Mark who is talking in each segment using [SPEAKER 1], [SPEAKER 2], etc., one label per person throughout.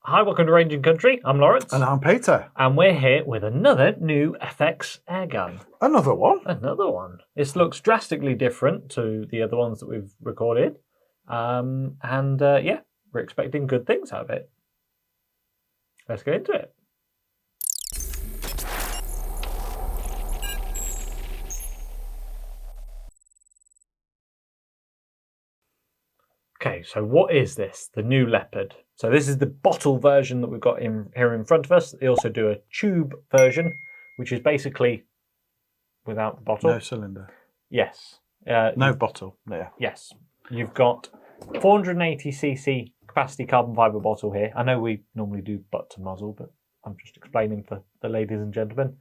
[SPEAKER 1] Hi, welcome to Ranging Country. I'm Lawrence.
[SPEAKER 2] And I'm Peter.
[SPEAKER 1] And we're here with another new FX airgun.
[SPEAKER 2] Another one?
[SPEAKER 1] Another one. This looks drastically different to the other ones that we've recorded. Yeah, we're expecting good things out of it. Let's get into it. Okay, so what is this? The new Leopard. So this is the bottle version that we've got here in front of us. They also do a tube version, which is basically without the bottle.
[SPEAKER 2] No cylinder.
[SPEAKER 1] Yes.
[SPEAKER 2] No bottle there.
[SPEAKER 1] Yes. You've got 480cc capacity carbon fibre bottle here. I know we normally do butt to muzzle, but I'm just explaining for the ladies and gentlemen.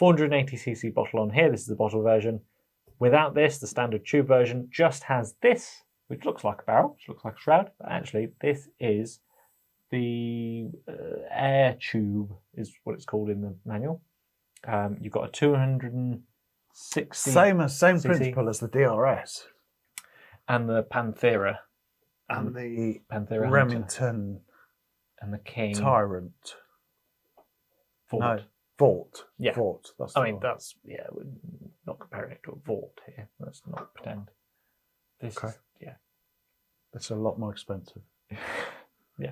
[SPEAKER 1] 480cc bottle on here. This is the bottle version. Without this, the standard tube version just has this, which looks like a barrel, which looks like a shroud, but actually this is the air tube, is what it's called in the manual. You've got a 260
[SPEAKER 2] Same
[SPEAKER 1] cc.
[SPEAKER 2] principle as the DRS.
[SPEAKER 1] And the Panthera.
[SPEAKER 2] And the
[SPEAKER 1] Panthera
[SPEAKER 2] Remington
[SPEAKER 1] and the King.
[SPEAKER 2] Tyrant.
[SPEAKER 1] Fort.
[SPEAKER 2] No, Fort.
[SPEAKER 1] Yeah.
[SPEAKER 2] Fort. That's
[SPEAKER 1] I
[SPEAKER 2] the
[SPEAKER 1] mean,
[SPEAKER 2] one.
[SPEAKER 1] that's, yeah, we're not comparing it to a Vought here. Let's not pretend. This
[SPEAKER 2] Okay.
[SPEAKER 1] is, yeah.
[SPEAKER 2] It's a lot more expensive.
[SPEAKER 1] Yeah.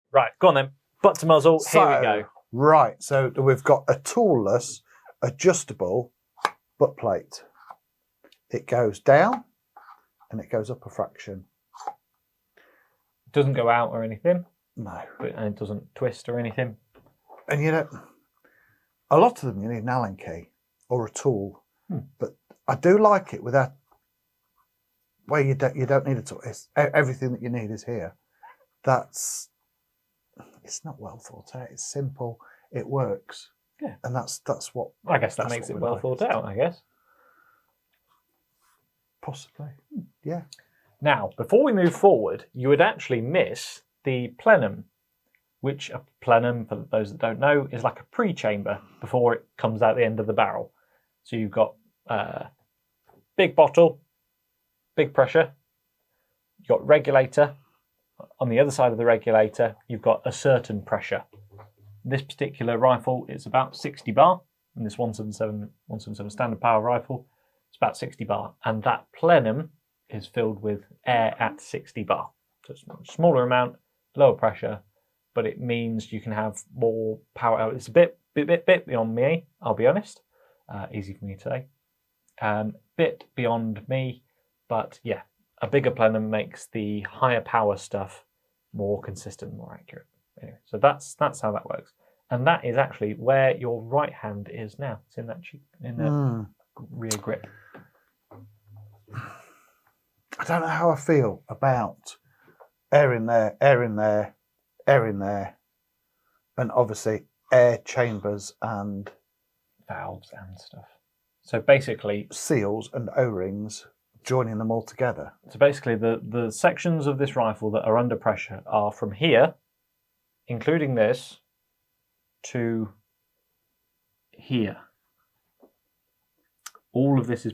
[SPEAKER 1] Right, go on then. Butt to muzzle, here we go.
[SPEAKER 2] Right, so we've got a toolless, adjustable butt plate. It goes down and it goes up a fraction.
[SPEAKER 1] It doesn't go out or anything,
[SPEAKER 2] No.
[SPEAKER 1] and it doesn't twist or anything.
[SPEAKER 2] And you know, a lot of them you need an Allen key or a tool. But I do like it with that, where you don't need a tool. Everything that you need is here. It's not well thought out. It's simple. It works.
[SPEAKER 1] Yeah.
[SPEAKER 2] And that's what.
[SPEAKER 1] I guess that makes it well thought out, I guess.
[SPEAKER 2] Possibly. Yeah.
[SPEAKER 1] Now, before we move forward, you would actually miss the plenum, which a plenum, for those that don't know, is like a pre-chamber before it comes out the end of the barrel. So you've got big bottle, big pressure, you've got regulator. On the other side of the regulator, you've got a certain pressure. This particular rifle is about 60 bar, and this 177 standard power rifle, it's about 60 bar, and that plenum is filled with air at 60 bar. So it's a smaller amount, lower pressure, but it means you can have more power out. It's a bit beyond me, I'll be honest. Easy for me to say. Bit beyond me, but yeah, a bigger plenum makes the higher power stuff more consistent, more accurate. Anyway, so that's how that works. And that is actually where your right hand is now. It's in that cheek, in the rear grip.
[SPEAKER 2] I don't know how I feel about air in there, air in there, air in there, and obviously air chambers and
[SPEAKER 1] Valves and stuff. So basically,
[SPEAKER 2] seals and O-rings, joining them all together.
[SPEAKER 1] So basically, the sections of this rifle that are under pressure are from here, including this, to here. All of this is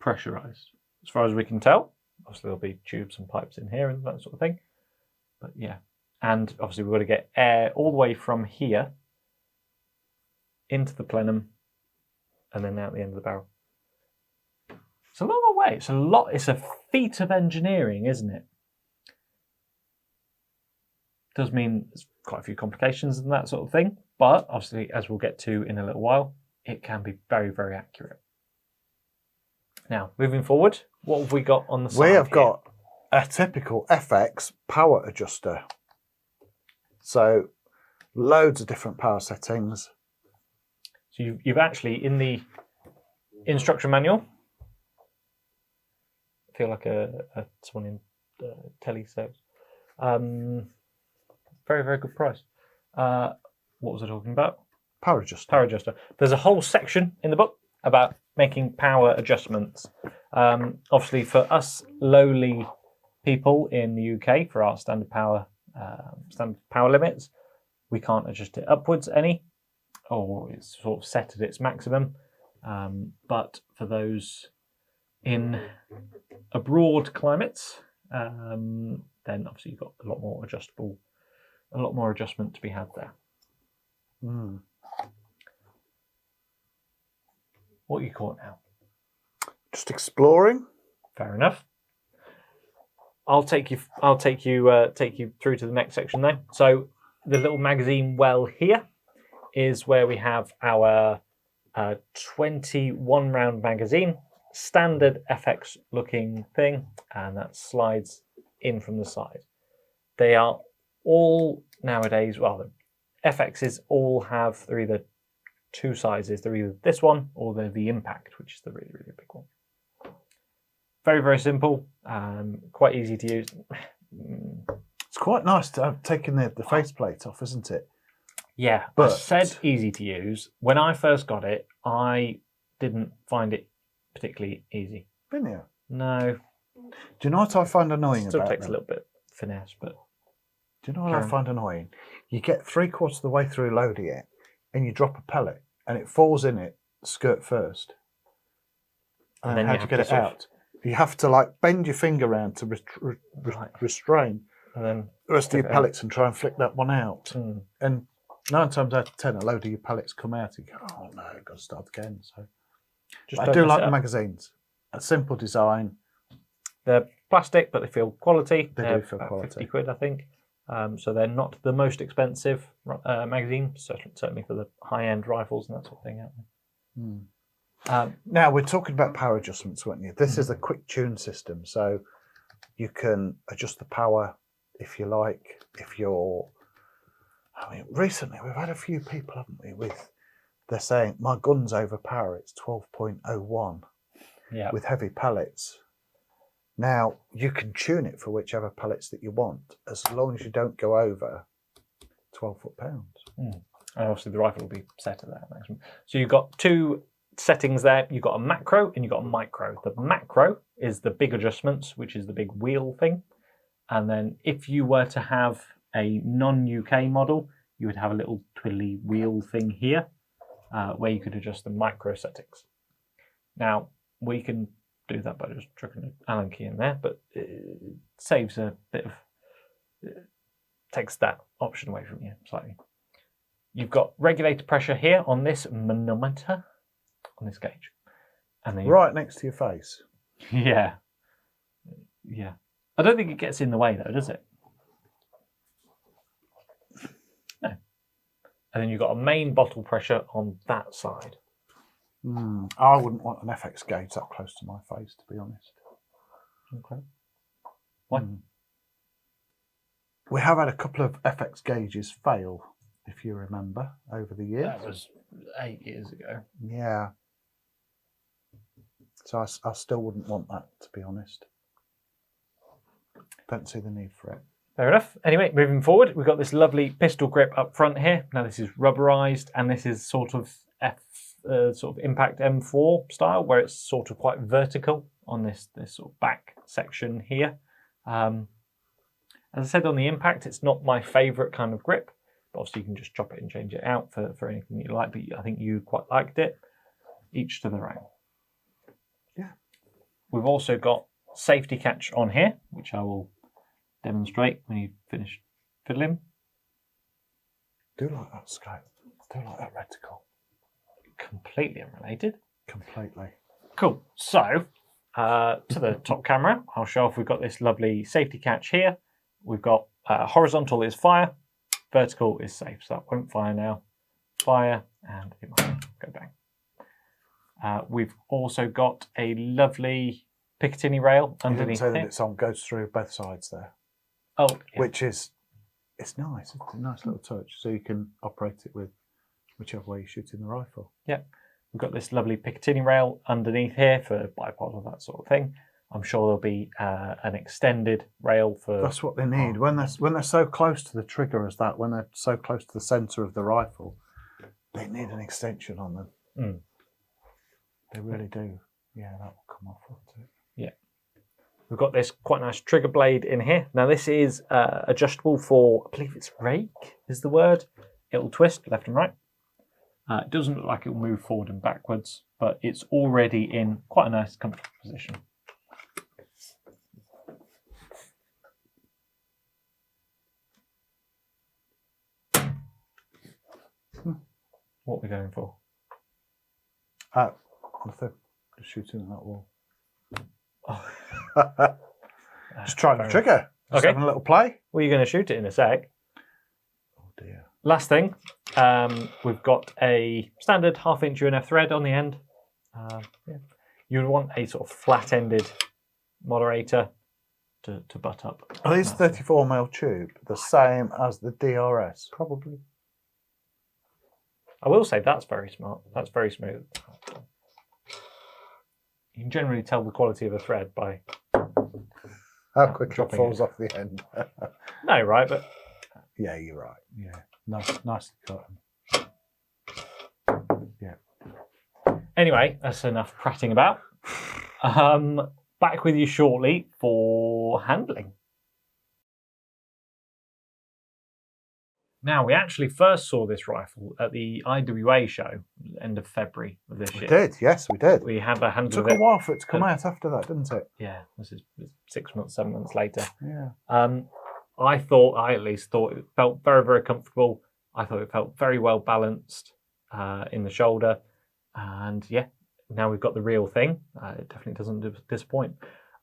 [SPEAKER 1] pressurized, as far as we can tell. Obviously, there'll be tubes and pipes in here and that sort of thing. But yeah, and obviously we've got to get air all the way from here into the plenum, and then out the end of the barrel. It's a long way. It's a feat of engineering, isn't it? Does mean there's quite a few complications and that sort of thing, but obviously, as we'll get to in a little while, it can be very, very accurate. Now, moving forward, what have we got on the side?
[SPEAKER 2] We have got a typical FX power adjuster. So, loads of different power settings.
[SPEAKER 1] So you've actually, in the instruction manual, I feel like someone in telly sales. Very, very good price. What was I talking about?
[SPEAKER 2] Power adjuster.
[SPEAKER 1] Power adjuster. There's a whole section in the book about making power adjustments. Obviously, for us lowly people in the UK, for our standard power limits, we can't adjust it upwards any, or it's sort of set at its maximum. But for those in abroad climates, then then obviously you've got a lot more adjustment to be had there.
[SPEAKER 2] Mm.
[SPEAKER 1] What are you caught now?
[SPEAKER 2] Just exploring.
[SPEAKER 1] Fair enough. I'll take you through to the next section then. So the little magazine well here is where we have our 21 round magazine, standard FX looking thing, and that slides in from the side. They are all nowadays, well, the FXs all have, they're either two sizes. They're either this one or they're the Impact, which is the really, really big one. Very, very simple, quite easy to use.
[SPEAKER 2] It's quite nice to have taken the faceplate off, isn't it?
[SPEAKER 1] Yeah,
[SPEAKER 2] but
[SPEAKER 1] I said easy to use. When I first got it, I didn't find it particularly easy.
[SPEAKER 2] Didn't you?
[SPEAKER 1] No.
[SPEAKER 2] Do you know what I find annoying
[SPEAKER 1] Still
[SPEAKER 2] about
[SPEAKER 1] takes
[SPEAKER 2] them?
[SPEAKER 1] a little bit of finesse, but...
[SPEAKER 2] Do you know what I find annoying? You get 3/4 of the way through loading it, and you drop a pellet, and it falls in it, skirt first. And then how do you get it out? You have to like bend your finger around to restrain,
[SPEAKER 1] and then
[SPEAKER 2] the rest of your pellets and try and flick that one out. And 9 times out of 10, a load of your pellets come out. And you go, oh no, I've got to start again. So I do like the magazines. A simple design.
[SPEAKER 1] They're plastic, but they feel quality.
[SPEAKER 2] They do feel quality.
[SPEAKER 1] 50 quid, I think. So they're not the most expensive magazine, certainly for the high-end rifles and that sort of thing out there.
[SPEAKER 2] Now, we're talking about power adjustments, weren't you? This is a quick tune system, so you can adjust the power if you like. Recently we've had a few people, haven't we, they're saying, my gun's overpower, it's 12.01 with heavy pellets. Now, you can tune it for whichever pellets that you want, as long as you don't go over 12 foot-pounds.
[SPEAKER 1] And obviously the rifle will be set at that maximum. So you've got two settings there. You've got a macro and you've got a micro. The macro is the big adjustments, which is the big wheel thing. And then if you were to have a non-UK model, you would have a little twiddly wheel thing here where you could adjust the micro settings. Now, we can do that by just chucking an Allen key in there, but it saves a bit of, takes that option away from you slightly. You've got regulator pressure here on this manometer, on this gauge. And then
[SPEAKER 2] right next to your face.
[SPEAKER 1] Yeah. Yeah. I don't think it gets in the way though, does it? No. And then you've got a main bottle pressure on that side.
[SPEAKER 2] I wouldn't want an FX gauge that close to my face, to be honest.
[SPEAKER 1] Okay. Why?
[SPEAKER 2] We have had a couple of FX gauges fail, if you remember, over the years.
[SPEAKER 1] That was 8 years ago.
[SPEAKER 2] Yeah. So I still wouldn't want that, to be honest. Don't see the need for it.
[SPEAKER 1] Fair enough. Anyway, moving forward, we've got this lovely pistol grip up front here. Now this is rubberized, and this is sort of Impact M4 style, where it's sort of quite vertical on this sort of back section here. As I said on the Impact, it's not my favourite kind of grip, but obviously you can just chop it and change it out for anything that you like, but I think you quite liked it. Each to their own.
[SPEAKER 2] Yeah.
[SPEAKER 1] We've also got safety catch on here, which I will demonstrate when you finish fiddling.
[SPEAKER 2] Do like that scope. Do like that reticle.
[SPEAKER 1] Completely unrelated.
[SPEAKER 2] Completely.
[SPEAKER 1] Cool. So, to the top camera, I'll show off. We've got this lovely safety catch here. We've got horizontal is fire, vertical is safe. So that won't fire now. Fire, and it might go bang. We've also got a lovely Picatinny rail underneath
[SPEAKER 2] say
[SPEAKER 1] here.
[SPEAKER 2] that it's on, goes through both sides there.
[SPEAKER 1] Oh, yeah.
[SPEAKER 2] Which is, it's nice. It's a nice little touch. So you can operate it with whichever way you're shooting the rifle.
[SPEAKER 1] Yeah. We've got this lovely Picatinny rail underneath here for bipod or that sort of thing. I'm sure there'll be an extended rail for...
[SPEAKER 2] That's what they need. When they're so close to the trigger as that, when they're so close to the centre of the rifle, they need an extension on them. They really do. Yeah, that will come off, won't it?
[SPEAKER 1] Yeah. We've got this quite nice trigger blade in here. Now this is adjustable for, I believe it's rake is the word. It'll twist left and right. It doesn't look like it will move forward and backwards, but it's already in quite a nice comfortable position. What are we going for?
[SPEAKER 2] Nothing. Just shooting at that wall.
[SPEAKER 1] Oh.
[SPEAKER 2] Just trying the trigger. Just
[SPEAKER 1] Okay.
[SPEAKER 2] having a little play.
[SPEAKER 1] Well, you're going to shoot it in a sec.
[SPEAKER 2] Oh dear.
[SPEAKER 1] Last thing, we've got a standard 1/2" UNF thread on the end. Yeah. You would want a sort of flat-ended moderator to butt up.
[SPEAKER 2] Are these 34mm tube the same as the DRS?
[SPEAKER 1] Probably. I will say that's very smart. That's very smooth. You can generally tell the quality of a thread by
[SPEAKER 2] How quick it
[SPEAKER 1] dropping
[SPEAKER 2] falls
[SPEAKER 1] it.
[SPEAKER 2] off the end.
[SPEAKER 1] No, right? But
[SPEAKER 2] Yeah, you're right. Yeah, nicely cut. Yeah.
[SPEAKER 1] anyway, that's enough prating about. Back with you shortly for handling. Now, we actually first saw this rifle at the IWA show, end of February of this
[SPEAKER 2] We
[SPEAKER 1] year.
[SPEAKER 2] did, yes, we did.
[SPEAKER 1] We had a
[SPEAKER 2] It
[SPEAKER 1] handle
[SPEAKER 2] took
[SPEAKER 1] of
[SPEAKER 2] a
[SPEAKER 1] it.
[SPEAKER 2] while for it to come out after that, didn't it?
[SPEAKER 1] Yeah, this is 6 months, 7 months later.
[SPEAKER 2] Yeah.
[SPEAKER 1] I at least thought it felt very, very comfortable. I thought it felt very well balanced in the shoulder. And yeah, now we've got the real thing. It definitely doesn't disappoint.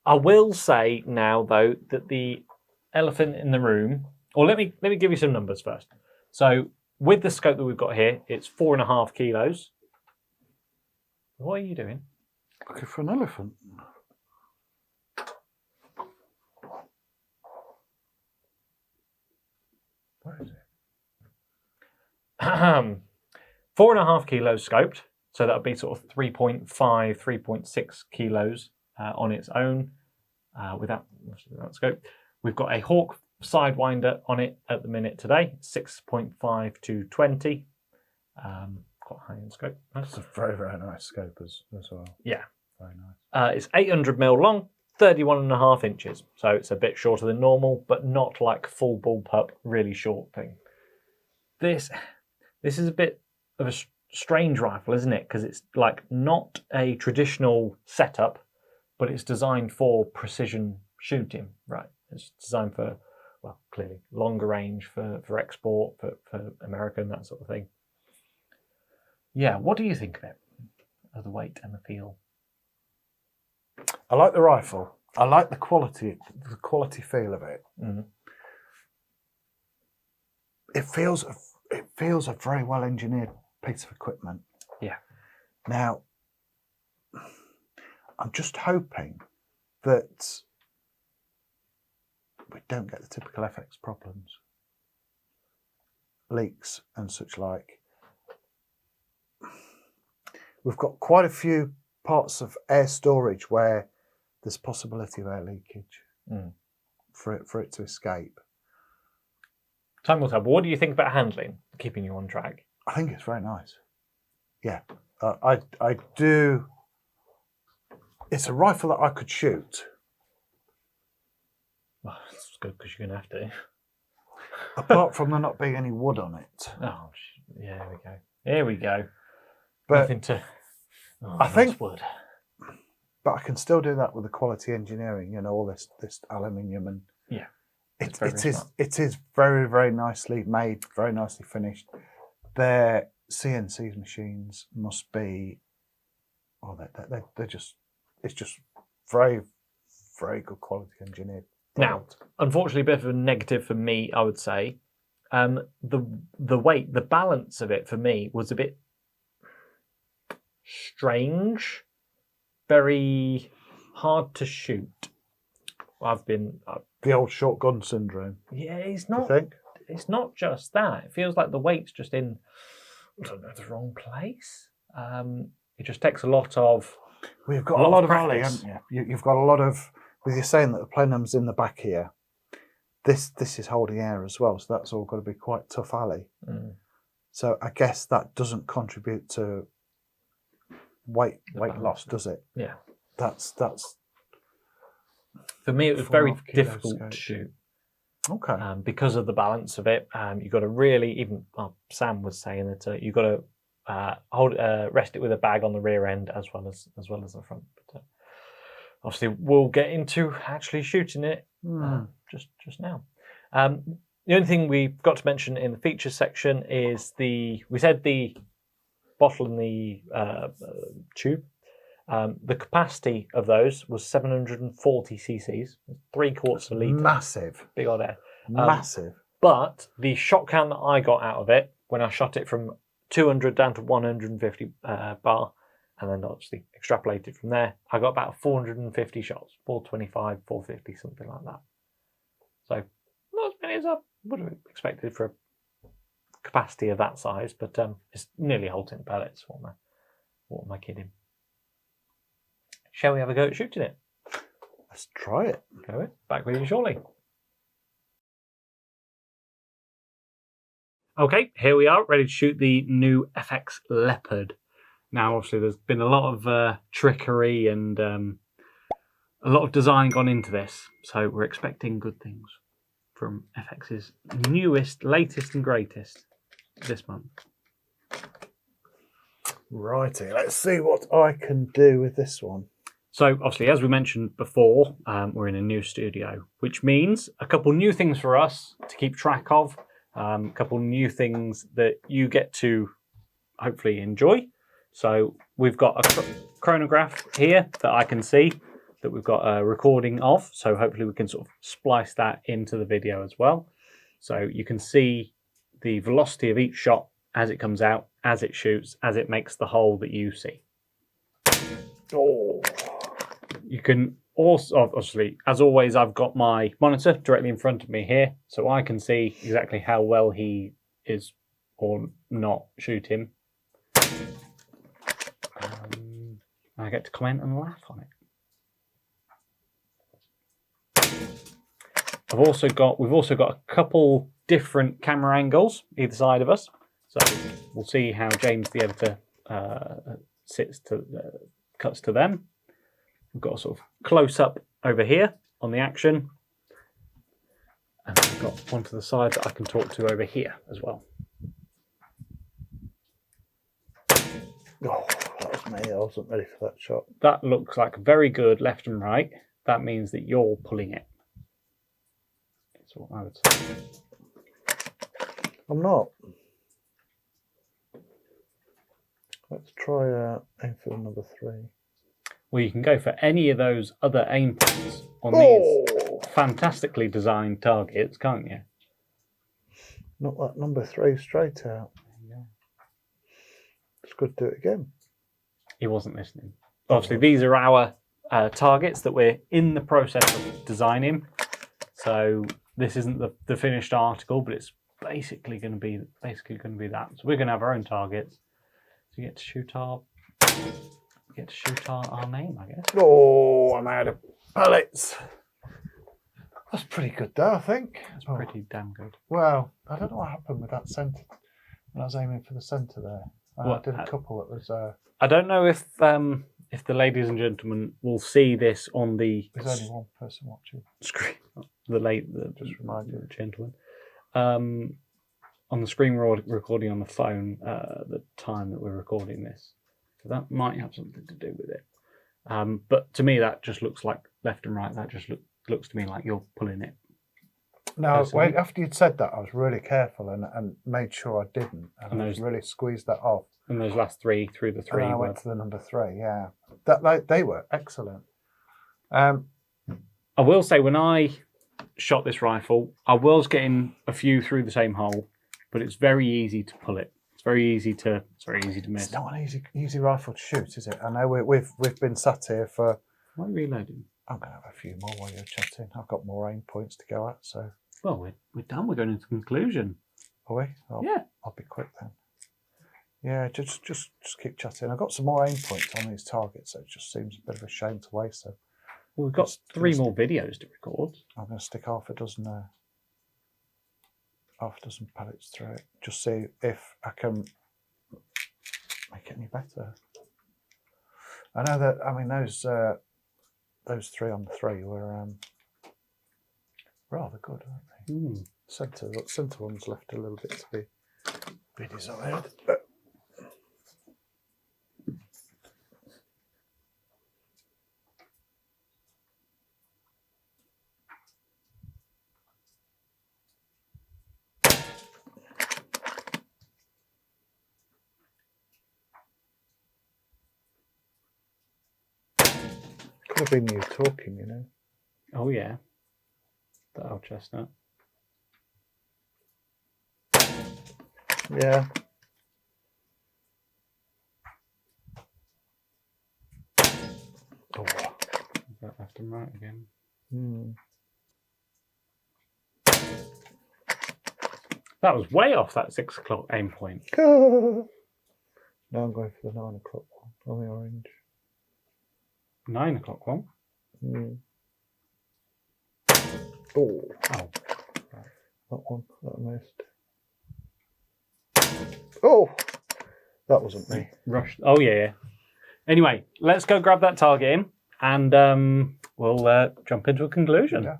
[SPEAKER 1] I will say now, though, that the elephant in the room, or let me give you some numbers first. So with the scope that we've got here, it's 4.5 kilos. What are you doing?
[SPEAKER 2] Looking for an elephant. Where is it?
[SPEAKER 1] 4.5 kilos scoped, so that would be sort of 3.5, 3.6 kilos on its own without that scope. We've got a Hawk sidewinder on it at the minute today, 6.5 to 20. Quite high in scope.
[SPEAKER 2] That's a very, very nice scope as well.
[SPEAKER 1] Yeah.
[SPEAKER 2] Very nice.
[SPEAKER 1] It's 800mm long, 31.5 inches. So it's a bit shorter than normal, but not like full bullpup, really short thing. This is a bit of a strange rifle, isn't it? Because it's like not a traditional setup, but it's designed for precision shooting, right? It's designed for, well, clearly longer range for export, for American, that sort of thing. Yeah, what do you think of it? Of the weight and the feel?
[SPEAKER 2] I like the rifle. I like the quality feel of it.
[SPEAKER 1] Mm.
[SPEAKER 2] It feels a very well engineered piece of equipment.
[SPEAKER 1] Yeah.
[SPEAKER 2] Now, I'm just hoping that we don't get the typical FX problems, leaks and such like. We've got quite a few parts of air storage where there's possibility of air leakage for it to escape.
[SPEAKER 1] Time will tell. But what do you think about handling, keeping you on track?
[SPEAKER 2] I think it's very nice. Yeah, I do. It's a rifle that I could shoot.
[SPEAKER 1] Well, it's good because you're going to have to.
[SPEAKER 2] Apart from there not being any wood on it.
[SPEAKER 1] Oh, yeah, there we go. Here we go.
[SPEAKER 2] But
[SPEAKER 1] Nothing to... Oh,
[SPEAKER 2] I think-
[SPEAKER 1] wood.
[SPEAKER 2] But I can still do that with the quality engineering, all this aluminium and
[SPEAKER 1] Yeah.
[SPEAKER 2] it
[SPEAKER 1] very
[SPEAKER 2] is
[SPEAKER 1] smart.
[SPEAKER 2] it is very, very nicely made, very nicely finished. Their CNC machines must be, they're just, it's just very, very good quality engineered.
[SPEAKER 1] Now, unfortunately, a bit of a negative for me, I would say. The weight, the balance of it for me was a bit strange, very hard to shoot.
[SPEAKER 2] The old shotgun syndrome.
[SPEAKER 1] Yeah, it's
[SPEAKER 2] I
[SPEAKER 1] not.
[SPEAKER 2] think.
[SPEAKER 1] It's not just that. It feels like the weight's just in, I don't know, the wrong place. It just takes a lot of.
[SPEAKER 2] We've got
[SPEAKER 1] a
[SPEAKER 2] a
[SPEAKER 1] lot
[SPEAKER 2] lot
[SPEAKER 1] of
[SPEAKER 2] of alley,
[SPEAKER 1] practice.
[SPEAKER 2] haven't you? You've got a lot of. With you saying that the plenum's in the back here, this is holding air as well, so that's all got to be quite tough alley.
[SPEAKER 1] Mm.
[SPEAKER 2] So I guess that doesn't contribute to weight loss, does it?
[SPEAKER 1] Yeah.
[SPEAKER 2] That's
[SPEAKER 1] For me, it was very
[SPEAKER 2] 4.5 kilos
[SPEAKER 1] difficult
[SPEAKER 2] scope.
[SPEAKER 1] to shoot
[SPEAKER 2] okay.
[SPEAKER 1] because of the balance of it. You've got to really, Sam was saying that you've got to rest it with a bag on the rear end as well as the front. But obviously, we'll get into actually shooting it just now. The only thing we've got to mention in the features section is we said the bottle and the tube. The capacity of those was 740 cc's, 3/4 of a litre.
[SPEAKER 2] Massive.
[SPEAKER 1] Big old air.
[SPEAKER 2] Massive.
[SPEAKER 1] But the shot count that I got out of it, when I shot it from 200 down to 150 bar, and then obviously extrapolated from there, I got about 450 shots, 425, 450, something like that. So not as many as I would have expected for a capacity of that size, but it's nearly whole tin pellets. What am I kidding? Shall we have a go at shooting it?
[SPEAKER 2] Let's try it.
[SPEAKER 1] Go it. Back with you shortly. Okay, here we are, ready to shoot the new FX Leopard. Now, obviously, there's been a lot of trickery and a lot of design gone into this, so we're expecting good things from FX's newest, latest and greatest this month.
[SPEAKER 2] Righty, let's see what I can do with this one.
[SPEAKER 1] So, obviously, as we mentioned before, we're in a new studio, which means a couple new things for us to keep track of. A couple new things that you get to hopefully enjoy. So we've got a chronograph here that I can see that we've got a recording of. So hopefully we can sort of splice that into the video as well. So you can see the velocity of each shot as it comes out, as it shoots, as it makes the hole that you see.
[SPEAKER 2] Oh.
[SPEAKER 1] You can also, obviously, as always, I've got my monitor directly in front of me here, so I can see exactly how well he is or not shooting. I get to comment and laugh on it. We've also got a couple different camera angles either side of us, so we'll see how James the editor cuts to them. We've got a sort of close up over here on the action, and we've got one to the side that I can talk to over here as well.
[SPEAKER 2] Oh, that was me. I wasn't ready for that shot.
[SPEAKER 1] That looks like very good left and right. That means that you're pulling it. That's what I would say.
[SPEAKER 2] I'm not. Let's try aim for number 3.
[SPEAKER 1] Well, you can go for any of those other aim points on these fantastically designed targets, can't you?
[SPEAKER 2] Not that number 3 straight out.
[SPEAKER 1] Yeah.
[SPEAKER 2] It's good to do it again.
[SPEAKER 1] He wasn't listening. Obviously, these are our targets that we're in the process of designing. So this isn't the finished article, but it's basically going to be that. So we're going to have our own targets. So you get to shoot our name, I guess.
[SPEAKER 2] Oh, I'm out of pellets. That's pretty good though, I think.
[SPEAKER 1] That's pretty damn good.
[SPEAKER 2] Well, I don't know what happened with that centre. When I was aiming for the centre there. I did a couple that was...
[SPEAKER 1] I don't know if the ladies and gentlemen will see this on the...
[SPEAKER 2] There's only one person watching.
[SPEAKER 1] Screen.
[SPEAKER 2] Just remind you.
[SPEAKER 1] Gentlemen. On the screen we're recording on the phone the time that we're recording this. So that might have something to do with it. But to me, that just looks like left and right. That just looks to me like you're pulling it.
[SPEAKER 2] No, wait, after you'd said that, I was really careful and made sure I didn't. And I really squeezed that off.
[SPEAKER 1] And those last 3 through the 3.
[SPEAKER 2] And I went to the number 3, yeah. They were excellent.
[SPEAKER 1] I will say, when I shot this rifle, I was getting a few through the same hole, but it's very easy to pull it. It's very easy to miss.
[SPEAKER 2] It's not an easy rifle to shoot, is it? I know we've been sat here for...
[SPEAKER 1] Why are you reloading?
[SPEAKER 2] I'm going to have a few more while you're chatting. I've got more aim points to go at, so...
[SPEAKER 1] Well, we're done. We're going into conclusion.
[SPEAKER 2] Are we?
[SPEAKER 1] Yeah.
[SPEAKER 2] I'll be quick then. Yeah, just keep chatting. I've got some more aim points on these targets, so it just seems a bit of a shame to waste them.
[SPEAKER 1] Well, we've got 3 more videos to record.
[SPEAKER 2] I'm going to stick half a dozen pellets through it. Just see if I can make it any better. I know that. I mean, those 3 on the 3 were rather good, weren't they? Centre one's left a little bit to be desired. Could have been you talking, you know.
[SPEAKER 3] Oh yeah, that old chestnut.
[SPEAKER 2] Yeah. Oh.
[SPEAKER 3] Is that left and right again? That was way off that 6 o'clock aim point.
[SPEAKER 2] Now I'm going for the 9 o'clock one on the orange.
[SPEAKER 3] 9 o'clock one.
[SPEAKER 2] Oh.
[SPEAKER 3] Oh.
[SPEAKER 2] That one. That I missed. Oh! That wasn't me.
[SPEAKER 3] Rushed. Oh yeah. Anyway, let's go grab that target in, and we'll jump into a conclusion.
[SPEAKER 2] Yeah.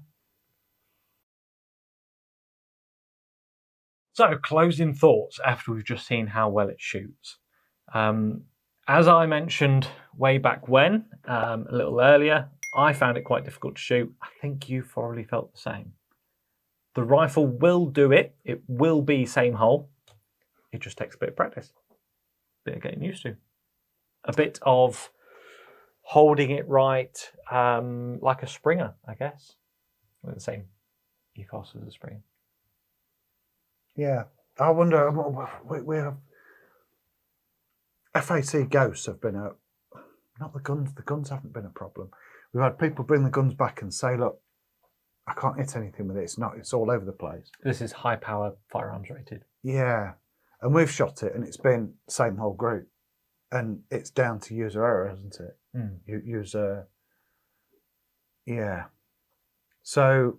[SPEAKER 1] So, closing thoughts after we've just seen how well it shoots. As I mentioned way back when, a little earlier, I found it quite difficult to shoot. I think you probably felt the same. The rifle will do it. It will be same hole. It just takes a bit of practice. A bit of getting used to. A bit of holding it right, like a Springer, I guess. With the same ethos as a Springer.
[SPEAKER 2] Yeah. I wonder, we have... FAC ghosts have been not the guns haven't been a problem. We've had people bring the guns back and say, look, I can't hit anything with it, it's all over the place.
[SPEAKER 1] This is high power firearms rated.
[SPEAKER 2] Yeah. And we've shot it and it's been same whole group. And it's down to user error, isn't it? User... Yeah. So...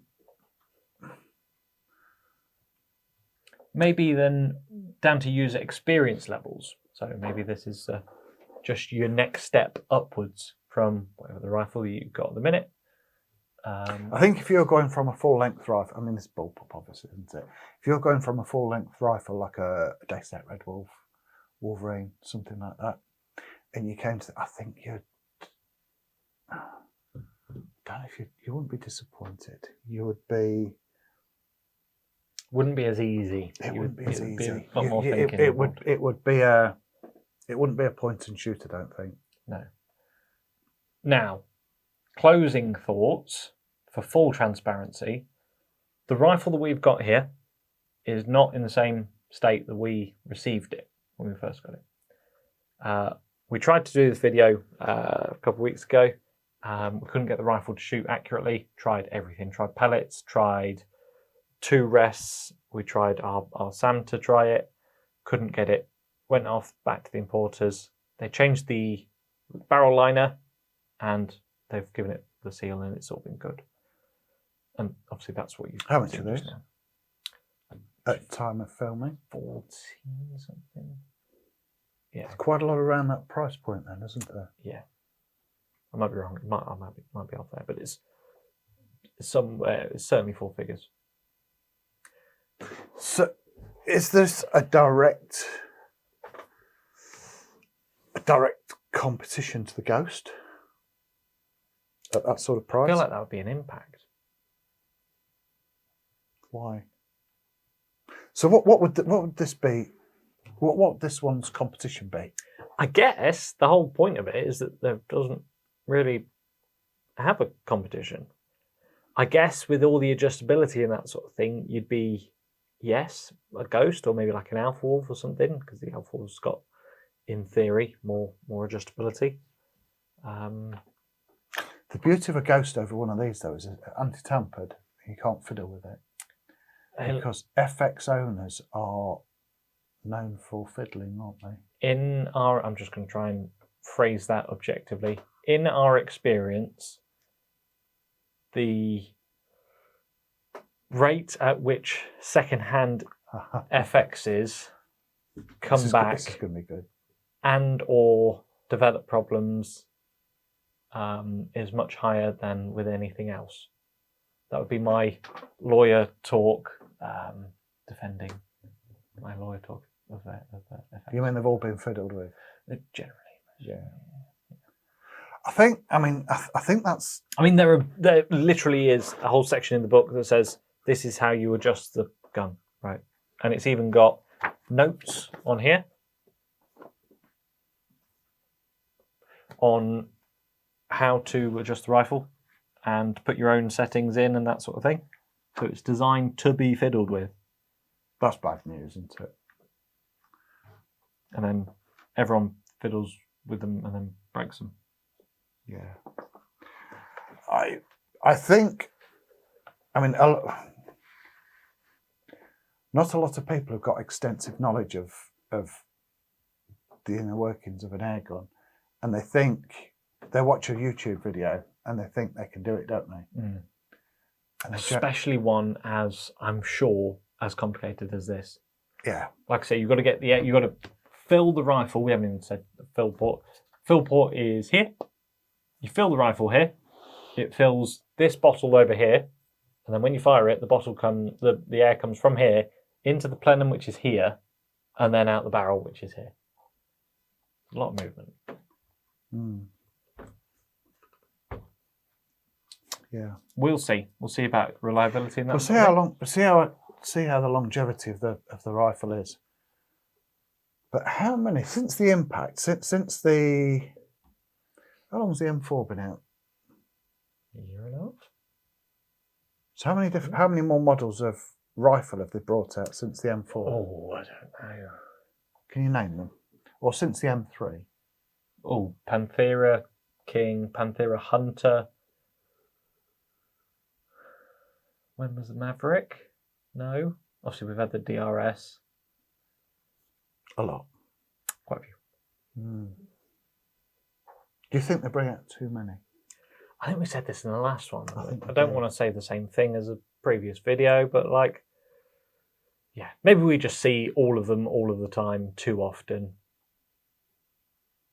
[SPEAKER 1] Maybe then down to user experience levels. So maybe this is just your next step upwards from whatever the rifle you've got at the minute.
[SPEAKER 2] I think if you're going from a full-length rifle, I mean, this is bullpup, obviously, isn't it? If you're going from a full-length rifle like a Dayset Red Wolf, Wolverine, something like that, and you came to, I think you'd, I don't know if you wouldn't be disappointed. You would be...
[SPEAKER 1] Wouldn't be as easy.
[SPEAKER 2] It wouldn't be as easy.
[SPEAKER 1] Be a lot more thinking.
[SPEAKER 2] It would be a... It wouldn't be a point and shoot, I don't think.
[SPEAKER 1] No. Now, closing thoughts for full transparency. The rifle that we've got here is not in the same state that we received it when we first got it. We tried to do this video a couple of weeks ago. We couldn't get the rifle to shoot accurately. Tried everything. Tried pellets. Tried 2 rests. We tried our SAM to try it. Couldn't get it. Went off back to the importers. They changed the barrel liner and they've given it the seal and it's all been good. And obviously that's what you...
[SPEAKER 2] How much are those? At time of filming?
[SPEAKER 1] 14 something. Yeah.
[SPEAKER 2] There's quite a lot around that price point then, isn't there?
[SPEAKER 1] Yeah. I might be wrong. I might be off there, but it's somewhere. It's certainly 4 figures.
[SPEAKER 2] So, is this a direct competition to the Ghost at that sort of price?
[SPEAKER 1] I feel like that would be an impact.
[SPEAKER 2] Why? So what would this be? What would this one's competition be?
[SPEAKER 1] I guess the whole point of it is that there doesn't really have a competition. I guess with all the adjustability and that sort of thing, you'd be, yes, a Ghost or maybe like an Alpha Wolf or something, because the Alpha Wolf's got, in theory, more adjustability.
[SPEAKER 2] The beauty of a Ghost over one of these, though, is it's anti-tampered. You can't fiddle with it. Because FX owners are known for fiddling, aren't they?
[SPEAKER 1] I'm just going to try and phrase that objectively. In our experience, the rate at which second-hand FXs come back
[SPEAKER 2] this is going to be good.
[SPEAKER 1] and or develop problems is much higher than with anything else. That would be my lawyer talk defending my lawyer talk of that.
[SPEAKER 2] You mean they've all been fiddled with?
[SPEAKER 1] Generally,
[SPEAKER 2] yeah. I think that's.
[SPEAKER 1] I mean, there literally is a whole section in the book that says this is how you adjust the gun, right? And it's even got notes on here on how to adjust the rifle and put your own settings in and that sort of thing. So it's designed to be fiddled with.
[SPEAKER 2] That's bad news, isn't it?
[SPEAKER 1] And then everyone fiddles with them and then breaks them.
[SPEAKER 2] Yeah. I think, I mean, not a lot of people have got extensive knowledge of the inner workings of an air gun, and they watch a YouTube video and they think they can do it, don't they?
[SPEAKER 1] Mm.
[SPEAKER 2] And
[SPEAKER 1] Especially one as, I'm sure, as complicated as this.
[SPEAKER 2] Yeah.
[SPEAKER 1] Like I say, you've got to get you've got to fill the rifle. We haven't even said the fill port. Fill port is here. You fill the rifle here. It fills this bottle over here, and then when you fire it, the air comes from here into the plenum, which is here, and then out the barrel, which is here. A lot of movement.
[SPEAKER 2] Mm. Yeah.
[SPEAKER 1] We'll see. We'll see about reliability in that.
[SPEAKER 2] We'll see how the longevity of the rifle is. But how many since the impact? Since the how long's the M4 been out?
[SPEAKER 1] A year and a half.
[SPEAKER 2] So how many more models of rifle have they brought out since the M4?
[SPEAKER 1] Oh, I don't know.
[SPEAKER 2] Can you name them? Or since the M3?
[SPEAKER 1] Oh, Panthera King, Panthera Hunter. When was the Maverick? No. Obviously, we've had the DRS.
[SPEAKER 2] A lot.
[SPEAKER 1] Quite a few.
[SPEAKER 2] Mm. Do you think they bring out too many?
[SPEAKER 1] I think we said this in the last one.
[SPEAKER 2] I
[SPEAKER 1] I don't want to say the same thing as a previous video, but yeah, maybe we just see all of them all of the time too often.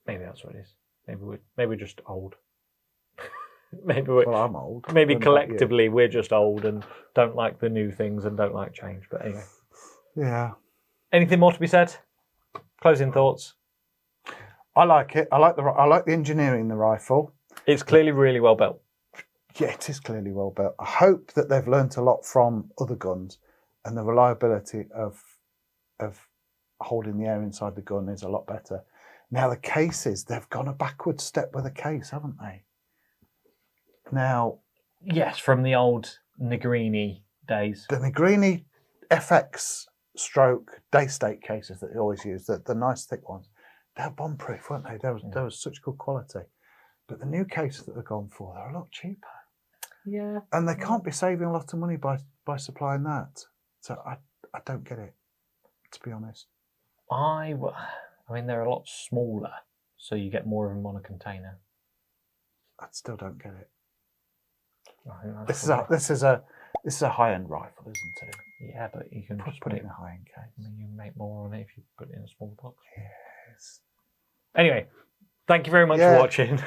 [SPEAKER 1] Maybe that's what it is. Maybe we're just old.
[SPEAKER 2] Well, I'm old.
[SPEAKER 1] Maybe collectively we're just old and don't like the new things and don't like change. But anyway.
[SPEAKER 2] Yeah.
[SPEAKER 1] Anything more to be said? Closing thoughts.
[SPEAKER 2] I like it. I like the engineering in the rifle.
[SPEAKER 1] It's clearly really well built.
[SPEAKER 2] Yeah, it is clearly well built. I hope that they've learnt a lot from other guns, and the reliability of holding the air inside the gun is a lot better. Now the cases, they've gone a backward step with a case, haven't they? Now,
[SPEAKER 1] yes, from the old Negrini days.
[SPEAKER 2] the Negrini FX stroke day state cases that they always use, the nice thick ones, they're bomb proof, weren't they? They was such good quality. But the new cases that they've gone for, they're a lot cheaper.
[SPEAKER 1] Yeah.
[SPEAKER 2] And they can't be saving a lot of money by supplying that. So I don't get it, to be honest.
[SPEAKER 1] I mean, they're a lot smaller, so you get more of them on a container.
[SPEAKER 2] I still don't get it.
[SPEAKER 1] I think that's
[SPEAKER 2] This is a high-end rifle, isn't it?
[SPEAKER 1] yeah, but you can just
[SPEAKER 2] Put it in a high-end case.
[SPEAKER 1] I mean, you make more on it if you put it in a small box.
[SPEAKER 2] Yes.
[SPEAKER 1] Anyway, thank you very much for watching.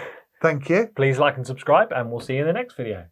[SPEAKER 2] Thank you.
[SPEAKER 1] Please like and subscribe, and we'll see you in the next video.